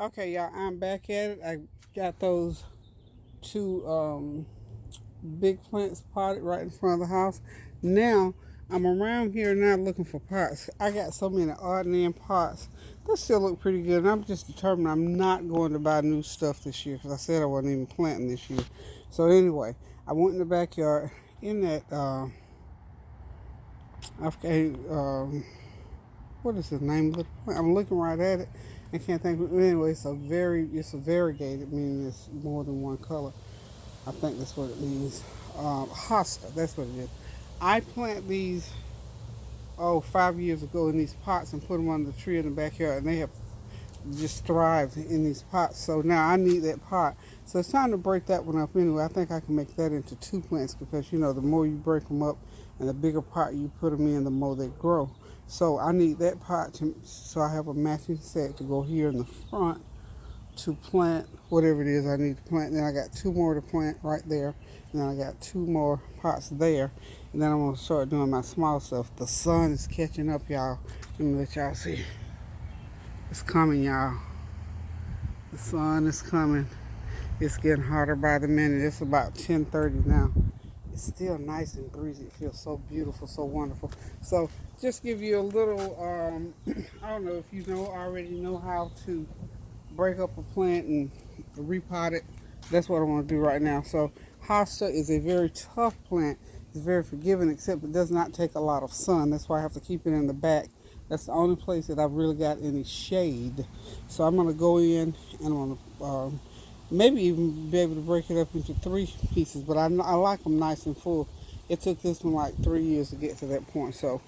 Okay, y'all, I'm back at it. I got those two big plants potted right in front of the house. Now, I'm around here now looking for pots. I got so many odd name pots. They still look pretty good. And I'm just determined I'm not going to buy new stuff this year because I said I wasn't even planting this year. So anyway, I went in the backyard in that, okay, what is the name of the plant? I'm looking right at it. I can't think of it. Anyway, it's a variegated, meaning it's more than one color. I think that's what it means. Hosta, that's what it is. I plant these, 5 years ago in these pots and put them under the tree in the backyard, and they have just thrived in these pots. So now I need that pot. So it's time to break that one up anyway. I think I can make that into two plants because, the more you break them up and the bigger pot you put them in, the more they grow. So I need that pot so I have a matching set to go here in the front to plant whatever it is I need to plant. Then I got two more to plant right there. And then I got two more pots there. And then I'm going to start doing my small stuff. The sun is catching up, y'all. Let me let y'all see. It's coming, y'all. The sun is coming. It's getting hotter by the minute. It's about 10:30 now. It's still nice and breezy. It feels so beautiful, so wonderful. So just give you a little, I don't know if you already know how to break up a plant and repot it. That's what I want to do right now. So hosta is a very tough plant. It's very forgiving, except it does not take a lot of sun. That's why I have to keep it in the back. That's the only place that I've really got any shade. So I'm going to go in and I'm going to maybe even be able to break it up into three pieces. But I like them nice and full. It took this one like 3 years to get to that point. So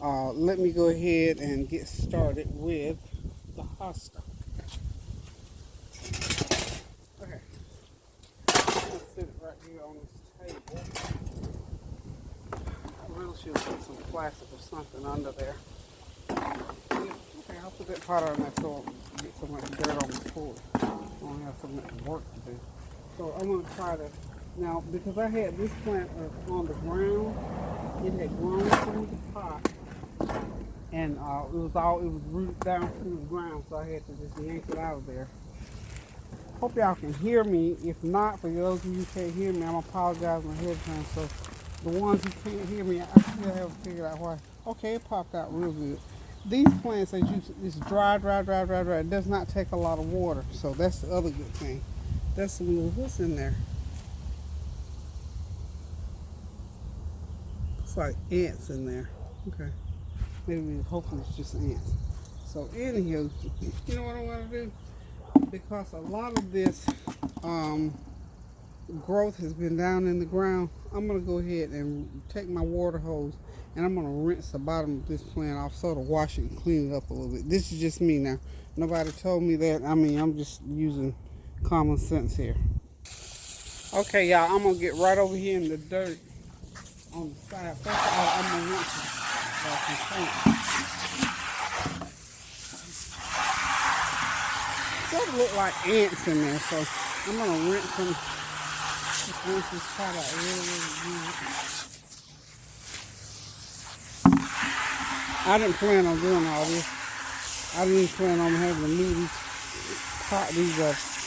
let me go ahead and get started with the hosta. Okay, let's sit it right here on this table. I really should put some plastic or something under there. Okay, I'll put that pot on there so I don't get so much dirt on the floor. I don't have so much work to do. So I'm going to try to, now because I had this plant on the ground, it had grown through the pot. And it was rooted down through the ground, so I had to just yank it out of there. Hope y'all can hear me. If not, for those of you who can't hear me, I'm apologizing ahead of time. So the ones who can't hear me, I still haven't figured out why. Okay, it popped out real good. These plants, it's dry. It does not take a lot of water, so that's the other good thing. That's what's in there. It's like ants in there. Okay, hopefully it's just ants. So anywho, you know what I want to do? Because a lot of this growth has been down in the ground, I'm going to go ahead and take my water hose and I'm going to rinse the bottom of this plant off, sort of wash it and clean it up a little bit. This is just me now. Nobody told me that. I'm just using common sense here. Okay, y'all, I'm going to get right over here in the dirt on the side. First of all, I'm going to rinse some paint. Sort of look like ants in there, so I'm going to rinse this pot out really good. I didn't plan on doing all this. I didn't even plan on having to move these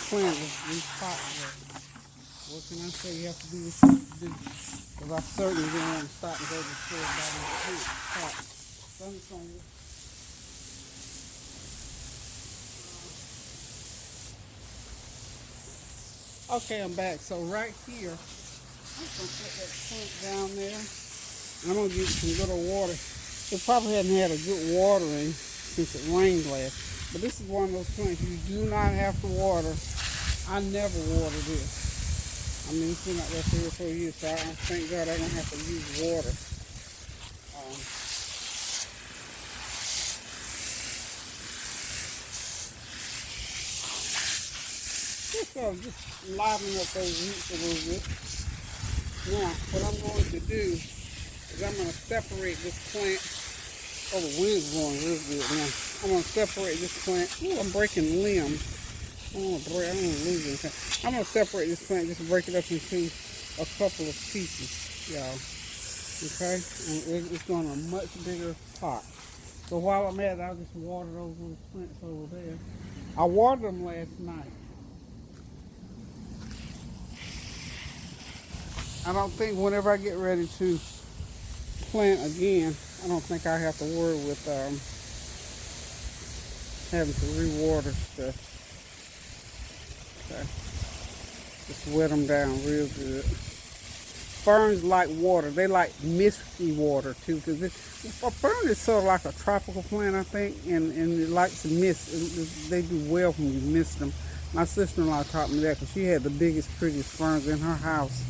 plants, these pots. What can I say? You have to do what you have to do. Because I certainly didn't want to stop and go to the store and buy these pots. So I'm just going to okay, I'm back. So right here, I'm just going to put that plant down there. And I'm going to give it some good old water. It probably hadn't had a good watering since it rained last. But this is one of those plants you do not have to water. I never water this. It's been out there 3 or 4 years, so thank God I don't have to use water. Just liven up those roots a little bit. Now, what I'm going to do is I'm going to separate this plant. Oh, the wind's blowing real good now. I'm going to separate this plant. Ooh, I'm breaking limbs. I don't want to lose anything. I'm going to separate this plant, just break it up into a couple of pieces, y'all. Okay? And it's going to a much bigger pot. So while I'm at it, I'll just water those little plants over there. I watered them last night. I don't think whenever I get ready to plant again, I don't think I have to worry with having to re-water stuff. Okay. Just wet them down real good. Ferns like water. They like misty water too, because a fern is sort of like a tropical plant, I think, and it likes mist. They do well when you mist them. My sister-in-law taught me that because she had the biggest, prettiest ferns in her house.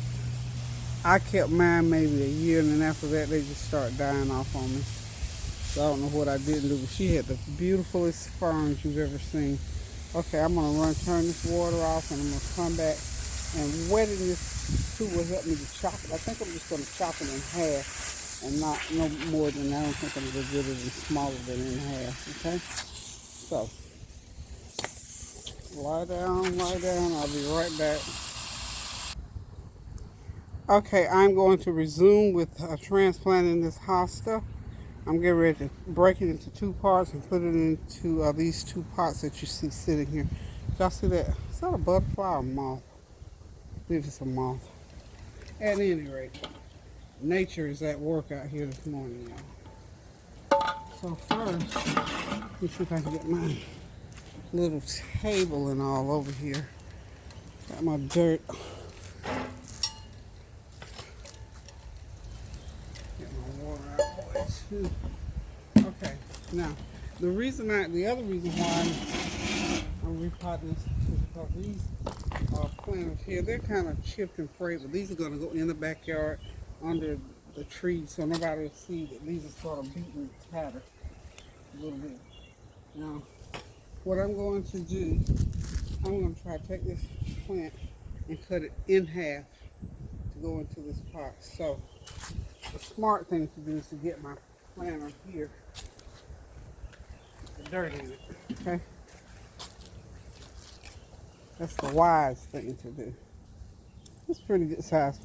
I kept mine maybe a year, and then after that, they just start dying off on me. So I don't know what I didn't do, but she had the beautifulest ferns you've ever seen. Okay, I'm gonna turn this water off, and I'm gonna come back. And wetting this too will help me to chop it. I think I'm just gonna chop it in half, and not no more than that. I don't think I'm gonna get it smaller than in half. Okay, so lie down, lie down. I'll be right back. Okay, I'm going to resume with transplanting this hosta. I'm getting ready to break it into two parts and put it into these two pots that you see sitting here. Y'all see that? Is that a butterfly or a moth? I believe it's a moth. At any rate, nature is at work out here this morning, y'all. So first, let me see if I can get my little table and all over here. Got my dirt. Get my water out of the way too. Okay, now the other reason why I'm repotting this is because these planters here, they're kind of chipped and frayed, but these are going to go in the backyard under the trees so nobody will see that these are sort of beaten and tattered a little bit. Now, what I'm going to do, I'm going to try to take this plant and cut it in half to go into this pot. So, the smart thing to do is to get my planter here, the dirt in it, okay? That's the wise thing to do. It's a pretty good sized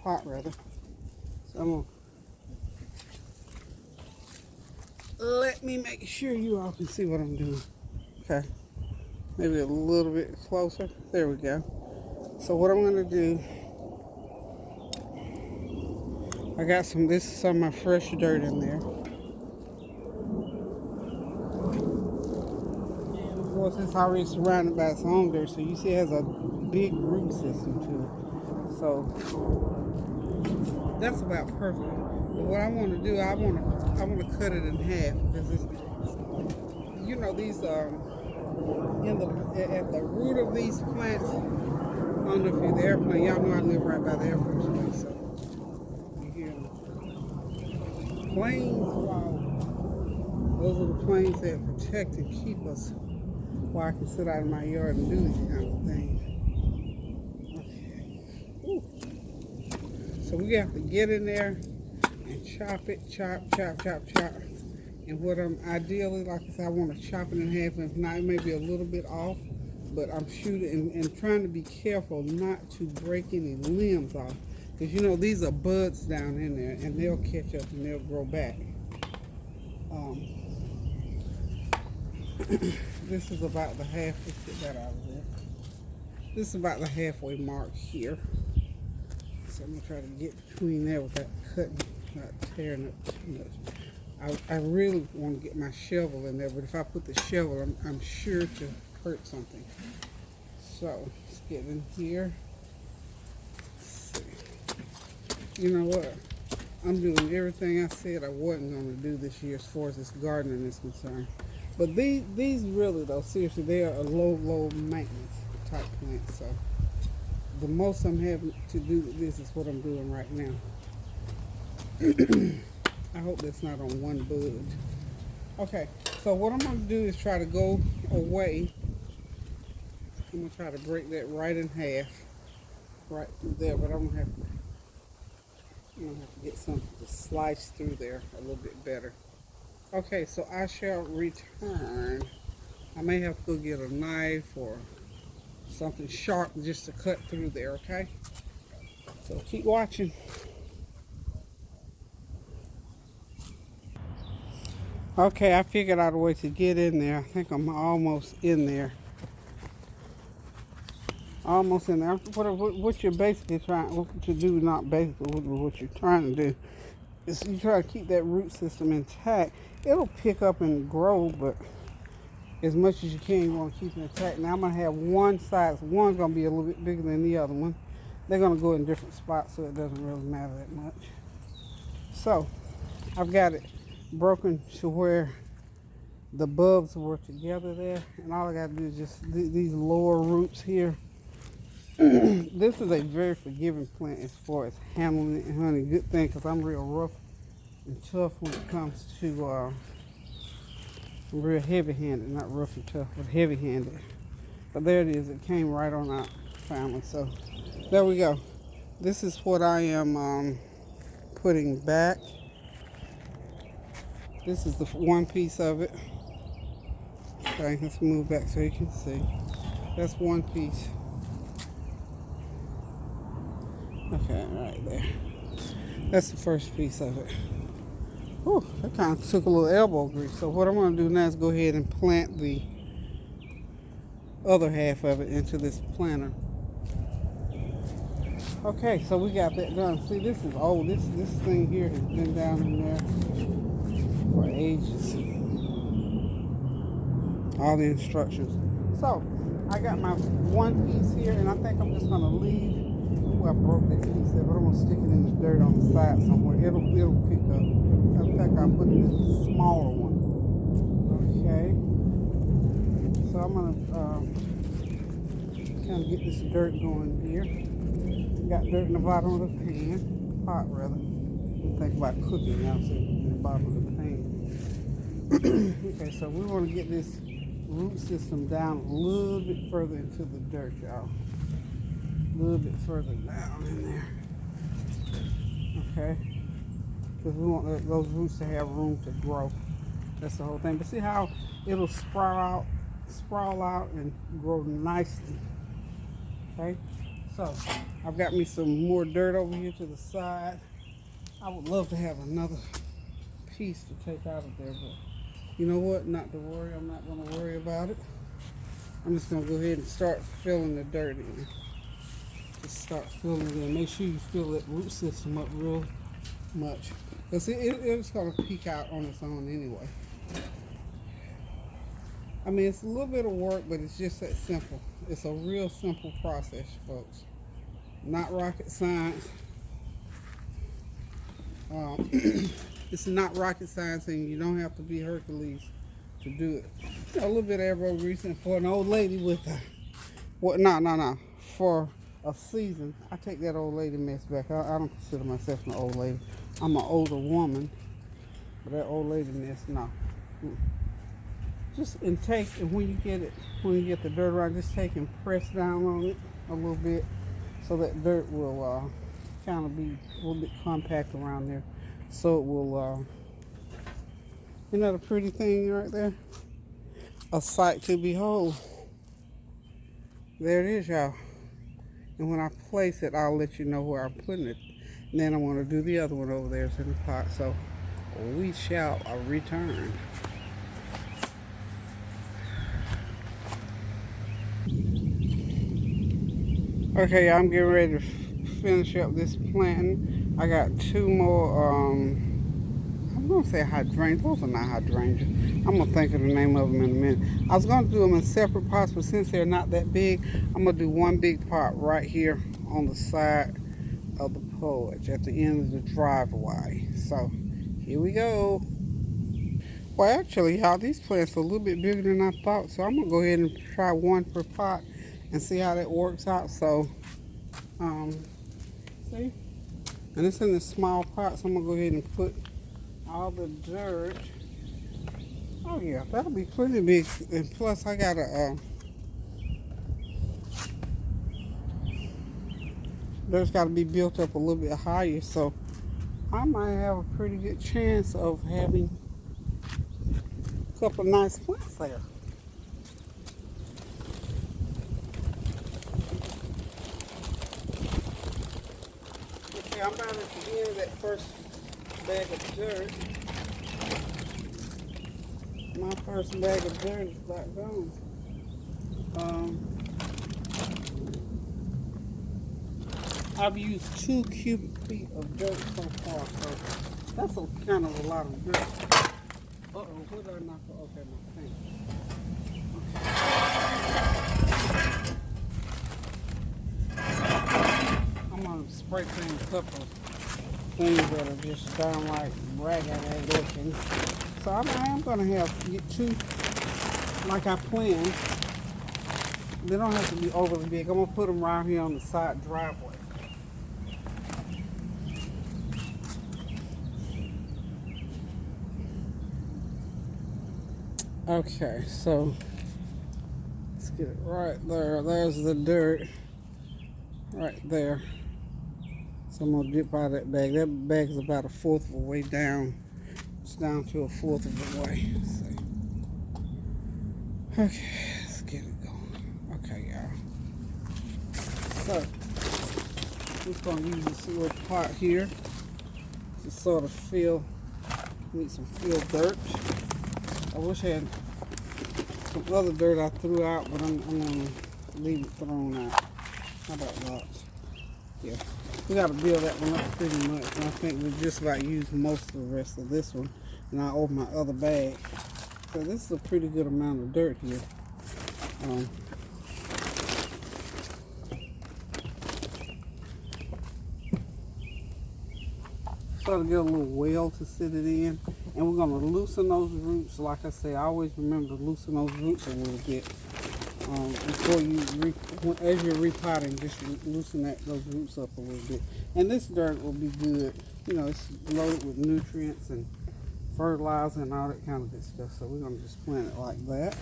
pot rather. So I'm gonna let me make sure you all can see what I'm doing. Okay, maybe a little bit closer. There we go. So what I'm gonna do, I got this is some of my fresh dirt in there. And of course it's already surrounded by its own dirt, so you see it has a big root system to it. So that's about perfect. But what I want to do, I want to cut it in half because you know these at the root of these plants. I don't know if you're the airplane. Y'all know I live right by the Air Force Base, so you hear them. Planes fly. Those are the planes that protect and keep us while I can sit out in my yard and do these kind of things. So we have to get in there and chop it, chop. And what I'm ideally, like I said, I want to chop it in half. And if not, it may be a little bit off, but I'm shooting and trying to be careful not to break any limbs off. Because you know, these are buds down in there and they'll catch up and they'll grow back. This is about the half, let's get that out of there. This is about the halfway mark here. So I'm gonna try to get between there without cutting, not tearing it too much. I really want to get my shovel in there, but if I put the shovel, I'm sure to hurt something. So let's get in here. Let's see. You know what? I'm doing everything I said I wasn't going to do this year as far as this gardening is concerned. But these really, though, seriously, they are a low maintenance type plant. So the most I'm having to do with this is what I'm doing right now. I hope that's not on one bud. Okay, so what I'm going to do is try to go away. I'm going to try to break that right in half, right through there, but I'm going to have to get something to slice through there a little bit better. Okay, so I shall return. I may have to go get a knife or something sharp just to cut through there, okay? So keep watching. Okay, I figured out a way to get in there. I think I'm almost in there. Almost in there. What you're basically trying to do, not basically what you're trying to do, is you try to keep that root system intact. It'll pick up and grow, but as much as you can, you want to keep it intact. Now I'm going to have one side. One's going to be a little bit bigger than the other one. They're going to go in different spots, so it doesn't really matter that much. So I've got it broken to where the bulbs were together there, and all I got to do is just these lower roots here. This is a very forgiving plant as far as handling it, and honey, good thing, because I'm real rough and tough when it comes to real heavy-handed, not rough and tough, but heavy-handed. But there it is. It came right on out finally. So there we go. This is what I am putting back. This is the one piece of it. Okay, let's move back so you can see. That's one piece. Okay, right there. That's the first piece of it. Oh, that kind of took a little elbow grease. So what I'm going to do now is go ahead and plant the other half of it into this planter. Okay, so we got that done. See, this is old. This thing here has been down in there for ages. All the instructions. So I got my one piece here, and I think I'm just going to leave. Ooh, I broke that piece there, but I'm going to stick it in the dirt on the side somewhere. It'll pick up. In fact, I'll put it in a smaller one. Okay. So I'm going to kind of get this dirt going here. Got dirt in the bottom of the pot rather. Think about cooking now, so in the bottom of the pan. Okay, so we want to get this root system down a little bit further into the dirt, y'all. A little bit further down in there. Okay? Because we want those roots to have room to grow. That's the whole thing. But see how it'll sprawl out and grow nicely. Okay? So, I've got me some more dirt over here to the side. I would love to have another piece to take out of there, but you know what? Not to worry. I'm not going to worry about it. I'm just going to go ahead and start filling the dirt in. Just start filling it in. Make sure you fill that root system up real much. Because it's going to peek out on its own anyway. I mean, it's a little bit of work, but it's just that simple. It's a real simple process, folks. Not rocket science. It's not rocket science, and you don't have to be Hercules to do it. A little bit of elbow grease, and for an old lady with a for a season, I take that old lady mess back. I don't consider myself an old lady. I'm an older woman, but that old lady mess, no. Just and when you get the dirt around, just take and press down on it a little bit, so that dirt will kind of be a little bit compact around there, so it will. Isn't that a pretty thing right there? A sight to behold. There it is, y'all. And when I place it, I'll let you know where I'm putting it. And then I want to do the other one over there. It's in the pot, so we shall return. Okay, I'm getting ready to finish up this planting. I got two more, I'm going to say hydrangeas. Those are not hydrangeas. I'm going to think of the name of them in a minute. I was going to do them in separate pots, but since they're not that big, I'm going to do one big pot right here on the side of the porch at the end of the driveway. So, here we go. Well, actually, y'all, these plants are a little bit bigger than I thought, so I'm going to go ahead and try one per pot and see how that works out. So, see? And it's in the small pot, so I'm going to go ahead and put all the dirt. Oh, yeah, that'll be pretty big. And plus, I got a, dirt's got to be built up a little bit higher, so I might have a pretty good chance of having a couple nice plants there. Okay, I'm about at the end of that first bag of dirt. My first bag of dirt is about gone. I've used 2 cubic feet of dirt so far, so that's kind of a lot of dirt. Uh-oh, what did I knock off? Okay, my thing. I'm going to spray paint a couple of things that are just downright raggedy looking. So I am going to get 2 like I planned. They don't have to be overly big. I'm going to put them right here on the side driveway. Okay, so let's get it right there. There's the dirt right there. So I'm going to dip out of that bag. That bag is about 1/4 of the way down. It's down to 1/4 of the way. Let's see. Okay, let's get it going. Okay, y'all. So, I'm just going to use this little pot here to sort of need some fill dirt. I wish I had some other dirt I threw out, but I'm going to leave it thrown out. How about that? Yeah. We got to build that one up pretty much. And I think we just about used most of the rest of this one. And I open my other bag. So this is a pretty good amount of dirt here. Sort of get a little well to sit it in. And we're going to loosen those roots. Like I say, I always remember to loosen those roots a little bit. Before as you're repotting, just loosen those roots up a little bit. And this dirt will be good. You know, it's loaded with nutrients and fertilizer and all that kind of good stuff. So we're going to just plant it like that.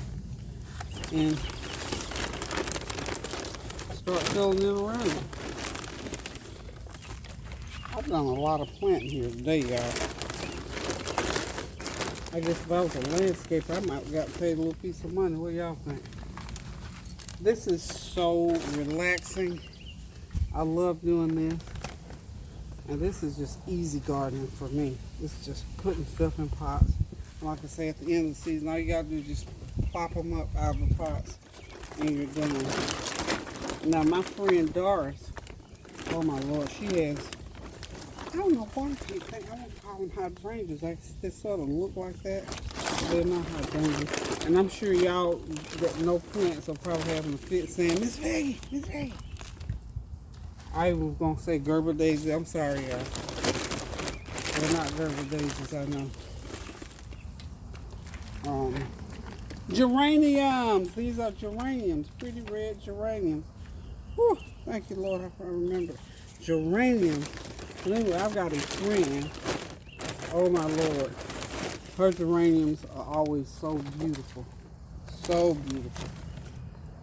And start filling it around. I've done a lot of planting here today, y'all. I guess if I was a landscaper, I might have got paid a little piece of money. What do y'all think? This is so relaxing. I love doing this. And this is just easy gardening for me. This is just putting stuff in pots. Like I say, at the end of the season, all you gotta do is just plop them up out of the pots and you're done. Now my friend Doris, oh my Lord, she has, I don't know why I won't call them hydrangeas. They sort of look like that. They're not hydrangeas. And I'm sure y'all that know plants are probably having a fit saying, Miss Peggy, Miss Peggy. I was going to say Gerber daisies. I'm sorry, y'all. They're not Gerber daisies, I know. Geraniums. These are geraniums. Pretty red geraniums. Whew, thank you, Lord. I remember. Geraniums. Anyway, I've got a friend. Oh, my Lord. Her geraniums are always so beautiful. So beautiful.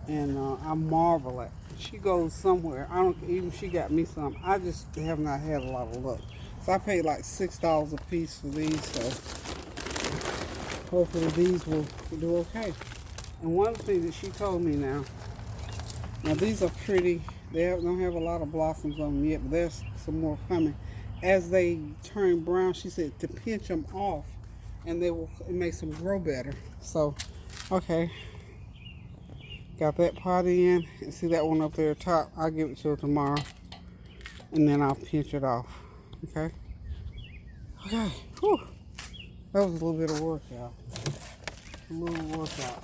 And I marvel at it. She goes somewhere. Even she got me some. I just have not had a lot of luck. So I paid like $6 a piece for these. So hopefully these will do okay. And one of the things that she told me now these are pretty. They don't have a lot of blossoms on them yet, but there's some more coming. As they turn brown, she said to pinch them off, and it makes them grow better. So, okay. Got that pot in, and see that one up there top. I'll give it to her tomorrow, and then I'll pinch it off. Okay. Okay. Whew. That was a little bit of work, y'all. A little workout.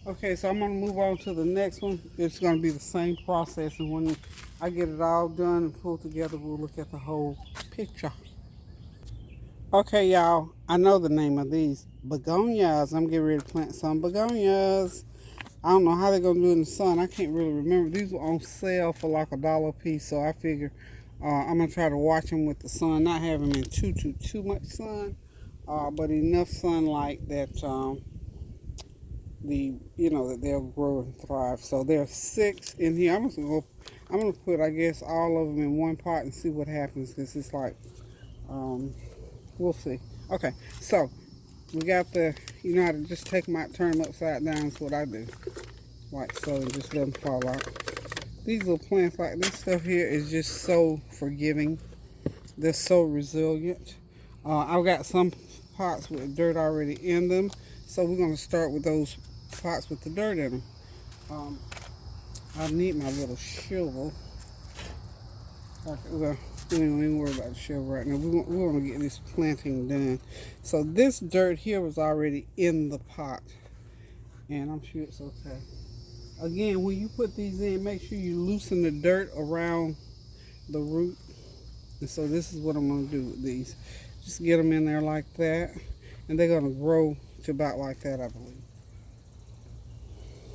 Okay, so I'm going to move on to the next one. It's going to be the same process, and when I get it all done and pulled together, we'll look at the whole picture. Okay, y'all, I know the name of these. Begonias. I'm getting ready to plant some begonias. I don't know how they're going to do in the sun. I can't really remember. These were on sale for like $1 a piece, so I figure I'm going to try to watch them with the sun, not have them in too much sun, but enough sunlight that that they'll grow and thrive. So there are 6 in here. I'm gonna put, I guess, all of them in one pot and see what happens, because it's like we'll see. Okay, so we got you know how to just take them out, turn them upside down. That's what I do, like so, and just let them fall out. These little plants, like this stuff here, is just so forgiving. They're so resilient. I've got some pots with dirt already in them, so we're going to start with those pots with the dirt in them. Um, I need my little shovel. Okay, well, we don't even worry about the shovel right now. We want to get this planting done. So this dirt here was already in the pot, and I'm sure it's okay. Again, when you put these in, make sure you loosen the dirt around the root. And so this is what I'm going to do with these. Just get them in there like that, and they're going to grow to about like that, I believe.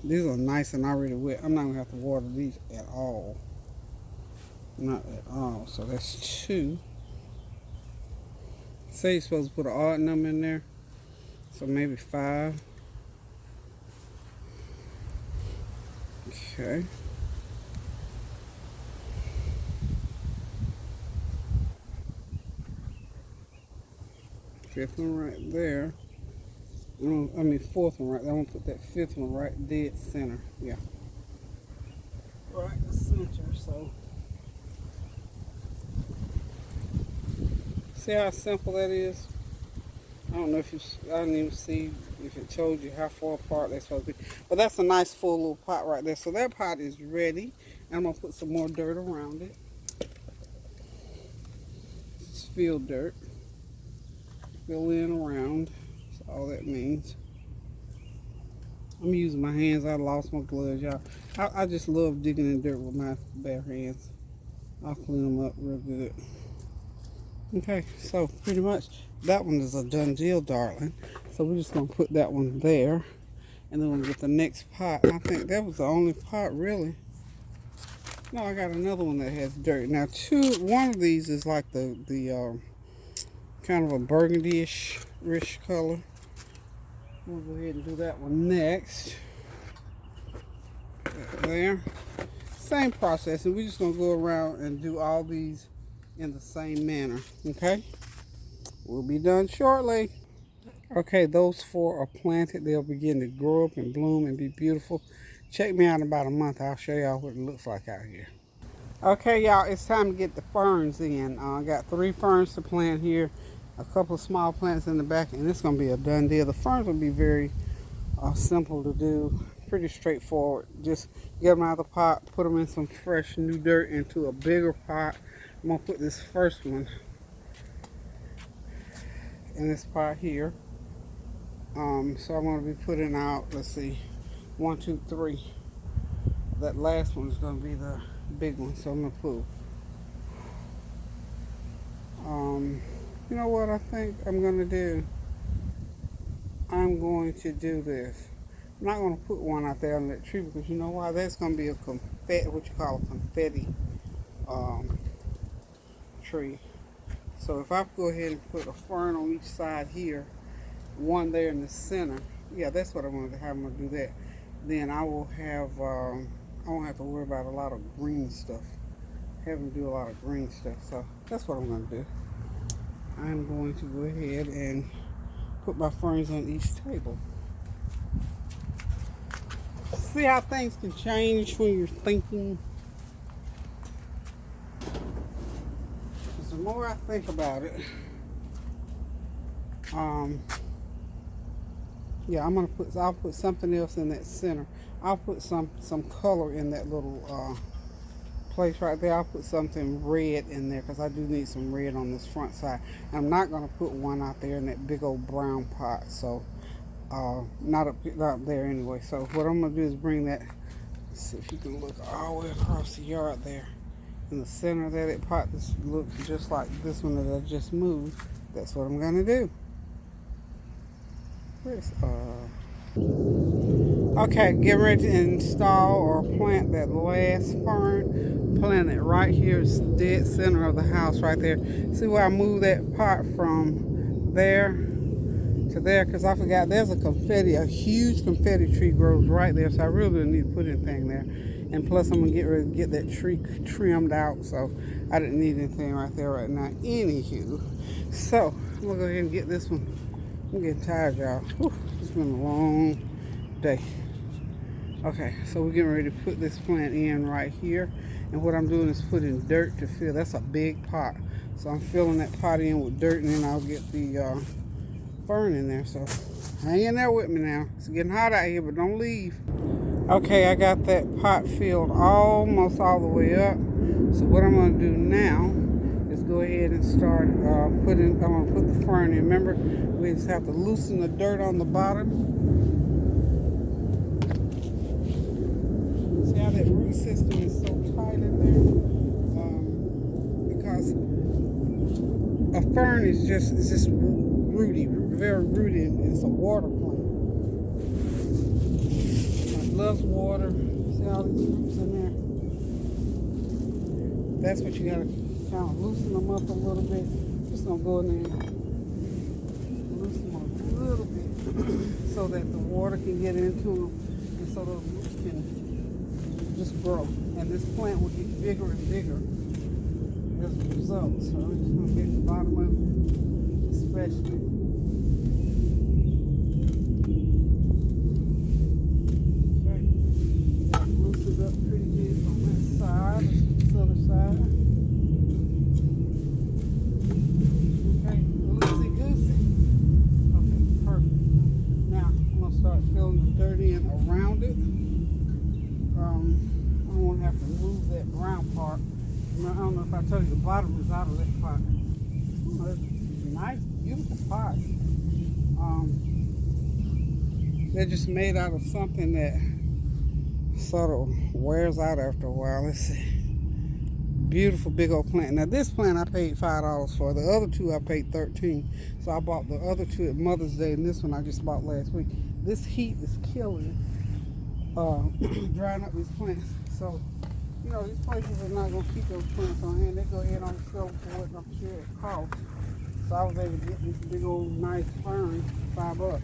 These are nice and already wet. I'm not going to have to water these at all. Not at all. So that's 2. Say you're supposed to put an odd number in there. So maybe 5. Okay. Fifth one right there. I mean, fourth one right there. I'm going to put that fifth one right dead center. Yeah. Right in the center. So, see how simple that is? I don't know if you, I didn't even see if it told you how far apart they're supposed to be. But that's a nice full little pot right there. So that pot is ready. I'm going to put some more dirt around it. It's field dirt. Fill in around. That's all that means. I'm using my hands. I lost my gloves, y'all. I just love digging in dirt with my bare hands. I'll clean them up real good. Okay, so pretty much that one is a done deal, darling. So we're just going to put that one there. And then we'll get the next pot. I think that was the only pot, really. No, I got another one that has dirt. Now, one of these is like the kind of a burgundy-ish color. We'll go ahead and do that one next. There. Same process, and we're just going to go around and do all these in the same manner. Okay? We'll be done shortly. Okay, those 4 are planted. They'll begin to grow up and bloom and be beautiful. Check me out in about a month. I'll show y'all what it looks like out here. Okay, y'all, it's time to get the ferns in. I got 3 ferns to plant here, a couple of small plants in the back, and it's going to be a done deal. The ferns will be very simple to do, pretty straightforward. Just get them out of the pot, put them in some fresh new dirt into a bigger pot. I'm going to put this first one in this pot here. So I'm going to be putting out, let's see, 1, 2, 3. That last one is going to be the big one, so I'm going to put, you know what I think I'm going to do? I'm going to do this. I'm not going to put one out there on that tree because you know why? That's going to be a confetti, what you call a confetti tree. So if I go ahead and put a fern on each side here, one there in the center, yeah, that's what I wanted to have. I'm going to do that. Then I will have, I won't have to worry about a lot of green stuff. Having to do a lot of green stuff. So that's what I'm going to do. I'm going to go ahead and put my ferns on each table. See how things can change when you're thinking. The more I think about it, yeah, I'll put something else in that center. I'll put some color in that little place right there. I'll put something red in there because I do need some red on this front side. I'm not going to put one out there in that big old brown pot, so not up there anyway. So what I'm going to do is bring that, let's see if you can look all the way across the yard there. In the center of that pot, this looks just like this one that I just moved. That's what I'm going to do. Okay, get ready to install or plant that last fern. Plant it right here. It's the dead center of the house right there. See where I moved that pot from there to there? Because I forgot there's a huge confetti tree grows right there. So I really didn't need to put anything there. And plus I'm going to get ready to get that tree trimmed out. So I didn't need anything right there right now. Anywho, so I'm going to go ahead and get this one. I'm getting tired, y'all. It's been a long day. Okay, so we're getting ready to put this plant in right here. And what I'm doing is putting dirt to fill. That's a big pot. So I'm filling that pot in with dirt, and then I'll get the fern in there. So hang in there with me now. It's getting hot out here, but don't leave. Okay, I got that pot filled almost all the way up. So what I'm going to do now is go ahead and start I'm going to put the fern in. Remember, we just have to loosen the dirt on the bottom. See how that root system is so tight in there? Because a fern is just rooty, very rooty, and it's a water plant. It loves water. See all these roots in there? That's what you gotta kind of loosen them up a little bit. Just gonna go in there and loosen them a little bit so that the water can get into them, and so those roots can just grow. And this plant will get bigger and bigger as a result. So I'm just gonna get the bottom of it, especially. Okay, got it loosened up pretty good on that side. Let's do this other side. Okay, loosey goosey. Okay, perfect. Now I'm gonna start filling the dirt in around it. I don't want to have to move that brown part. I don't know if I told you, the bottom is out of that pot. Oh, that's a nice, beautiful pot. They're just made out of something that sort of wears out after a while. Let's see. Beautiful big old plant. Now this plant I paid $5 for. The other two I paid $13. So I bought the other two at Mother's Day, and this one I just bought last week. This heat is killing drying up these plants. So, you know, these places are not going to keep those plants on hand. They go ahead on sale for what I'm sure it costs. So I was able to get this big old nice fern for $5.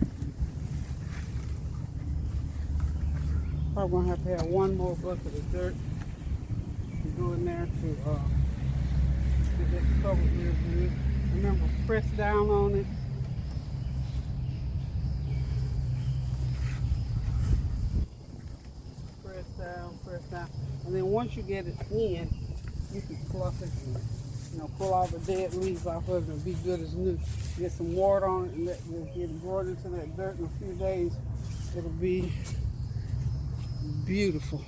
Probably going to have one more bucket of dirt to go in there to get that covered real good. Remember, press down on it. Press down. And then once you get it in, you can fluff it and, you know, pull all the dead leaves off of it and be good as new. Get some water on it and let it get brought into that dirt in a few days. It'll be beautiful.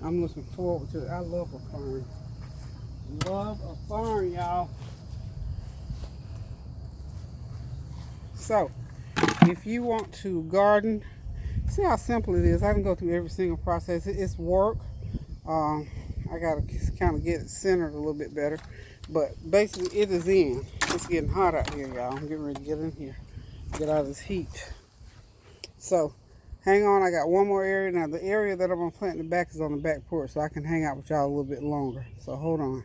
I'm looking forward to it. I love a fern. Love a fern, y'all. So, if you want to garden, see how simple it is. I can go through every single process. It's work. I gotta kind of get it centered a little bit better. But basically, it is in. It's getting hot out here, y'all. I'm getting ready to get in here, get out of this heat. So, hang on. I got one more area. Now, the area that I'm going to plant in the back is on the back porch, so I can hang out with y'all a little bit longer. So, hold on.